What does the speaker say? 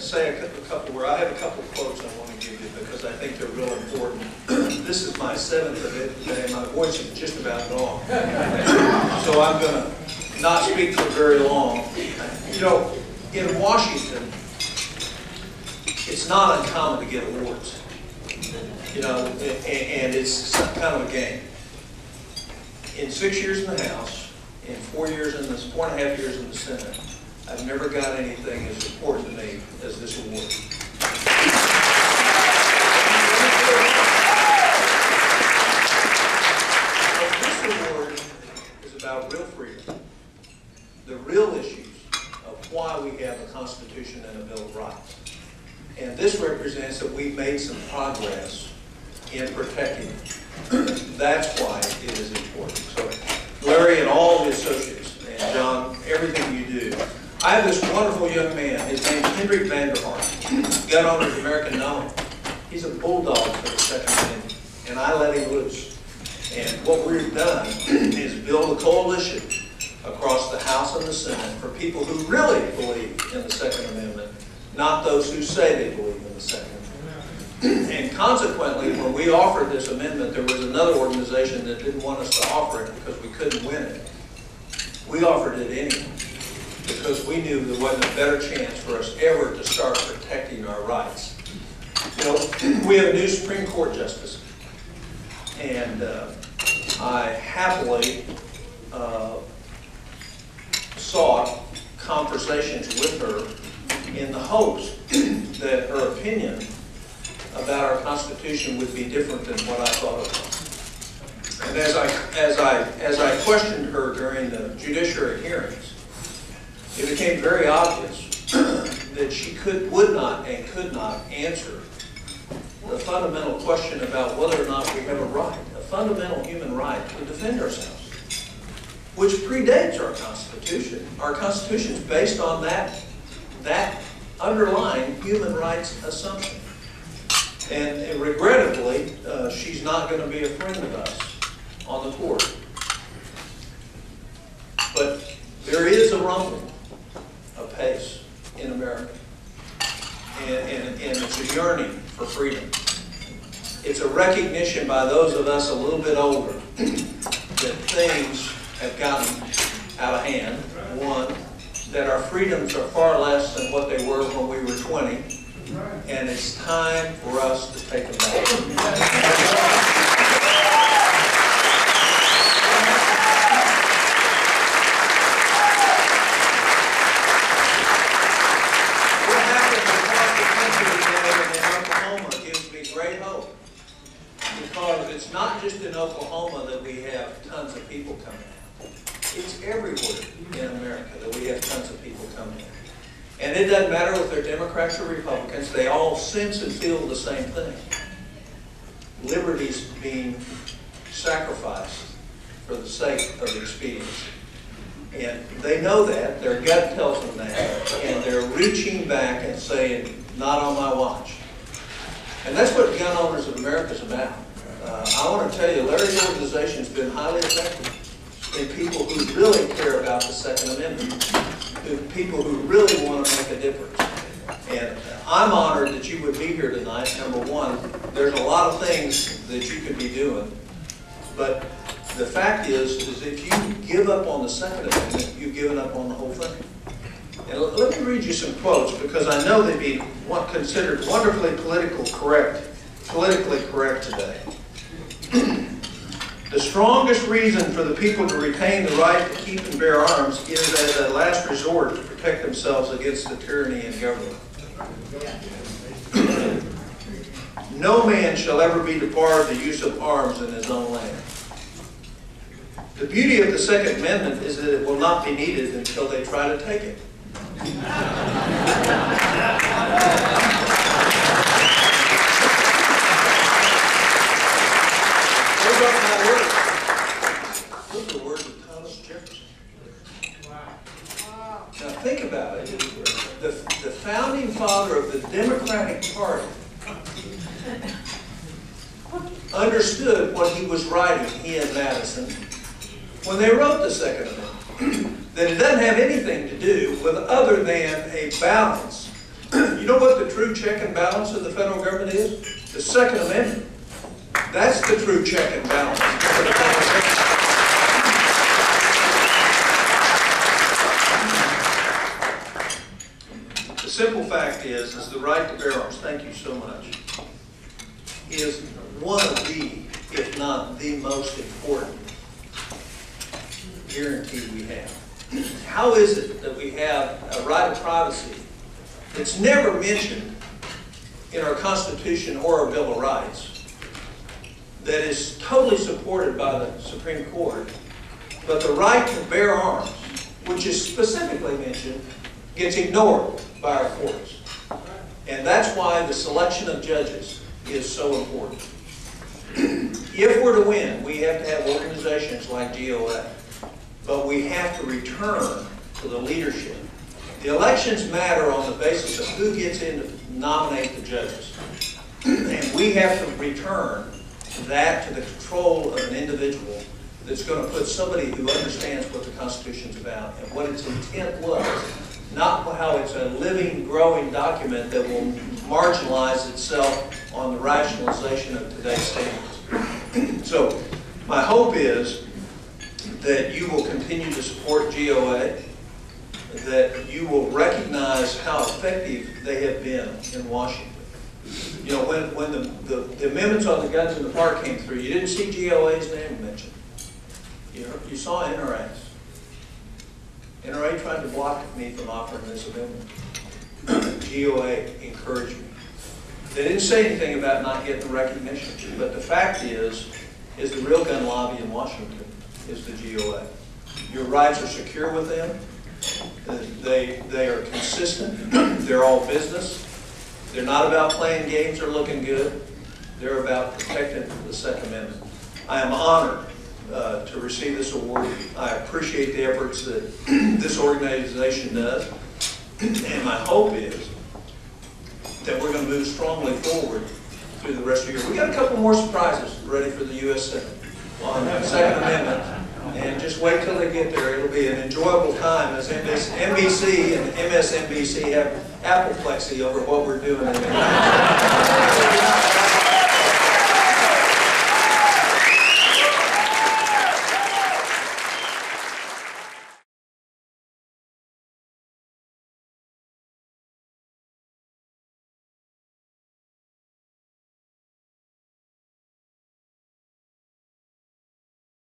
say a couple words. I have a couple of quotes I want to give you because I think they're real important. This is my 7th of it today. My voice is just about gone. So I'm going to not speak for very long. You know, in Washington, it's not uncommon to get awards. You know, and it's kind of a game. In 6 years in the House, in 4 years in this, 4.5 years in the Senate, I've never got anything as important to me as this award. This award is about real freedom, the real issues of why we have a Constitution and a Bill of Rights. And this represents that we've made some progress in protecting it. That's why it is important. So, Larry and all the associates, and John, everything you do. I have this wonderful young man. His name's Hendrik Vanderhart. Gun Owners American know him. He's a bulldog for the Second Amendment, and I let him loose. And what we've done is build a coalition across the House and the Senate for people who really believe in the Second Amendment, not those who say they believe in the Second Amendment. And consequently, when we offered this amendment, there was another organization that didn't want us to offer it because we couldn't win it. We offered it anyway, because we knew there wasn't a better chance for us ever to start protecting our rights. You know, we have a new Supreme Court justice, and I happily sought conversations with her in the hopes that her opinion about our Constitution would be different than what I thought it was. And as I questioned her during the judiciary hearings, it became very obvious that she would not and could not answer the fundamental question about whether or not we have a right, a fundamental human right to defend ourselves, which predates our Constitution. Our Constitution is based on that underlying human rights assumption. And regrettably, she's not going to be a friend of us on the court. But there is a rumbling apace in America. And it's a yearning for freedom. It's a recognition by those of us a little bit older that things have gotten out of hand. One, that our freedoms are far less than what they were when we were 20. And it's time for us to take them back. What happened across the country today and in Oklahoma gives me great hope. Because it's not just in Oklahoma that we have tons of people coming out. It's everywhere in America that we have tons of people coming in. And it doesn't matter if they're Democrats or Republicans, they all sense and feel the same thing. Liberty's being sacrificed for the sake of expediency. And they know that, their gut tells them that, and they're reaching back and saying, not on my watch. And that's what Gun Owners of America is about. I want to tell you, Larry's organization has been highly effective in people who really care about the Second Amendment. People who really want to make a difference. And I'm honored that you would be here tonight. Number one, there's a lot of things that you could be doing. But the fact is if you give up on the Second Amendment, you've given up on the whole thing. And let me read you some quotes because I know they'd be considered wonderfully politically correct today. The strongest reason for the people to retain the right to keep and bear arms is as a last resort to protect themselves against the tyranny in government. No man shall ever be debarred the use of arms in his own land. The beauty of the Second Amendment is that it will not be needed until they try to take it. Now think about it. The founding father of the Democratic Party understood what he was writing, he and Madison, when they wrote the Second Amendment. That it doesn't have anything to do with other than a balance You know what the true check and balance of the federal government is? The Second Amendment. That's the true check and balance of the federal government. The simple fact is the right to bear arms, thank you so much, is one of the, if not the most important guarantee we have. How is it that we have a right of privacy that's never mentioned in our Constitution or our Bill of Rights, that is totally supported by the Supreme Court, but the right to bear arms, which is specifically mentioned, gets ignored by our courts? And that's why the selection of judges is so important. If we're to win, we have to have organizations like GOA, but we have to return to the leadership. The elections matter on the basis of who gets in to nominate the judges. And we have to return that to the control of an individual that's going to put somebody who understands what the Constitution's about and what its intent was, not how it's a living, growing document that will marginalize itself on the rationalization of today's standards. So my hope is that you will continue to support GOA, that you will recognize how effective they have been in Washington. You know, when the amendments on the guns in the park came through, you didn't see GOA's name mentioned. You saw NRA's. NRA tried to block me from offering this amendment. GOA encouraged me. They didn't say anything about not getting the recognition, but the fact is the real gun lobby in Washington is the GOA. Your rights are secure with them. They are consistent. They're all business. They're not about playing games or looking good. They're about protecting the Second Amendment. I am honored to receive this award. I appreciate the efforts that this organization does. And my hope is that we're going to move strongly forward through the rest of the year. We got a couple more surprises ready for the U.S. Senate on the Second Amendment. And just wait till they get there. It'll be an enjoyable time as NBC and MSNBC have apoplexy over what we're doing in the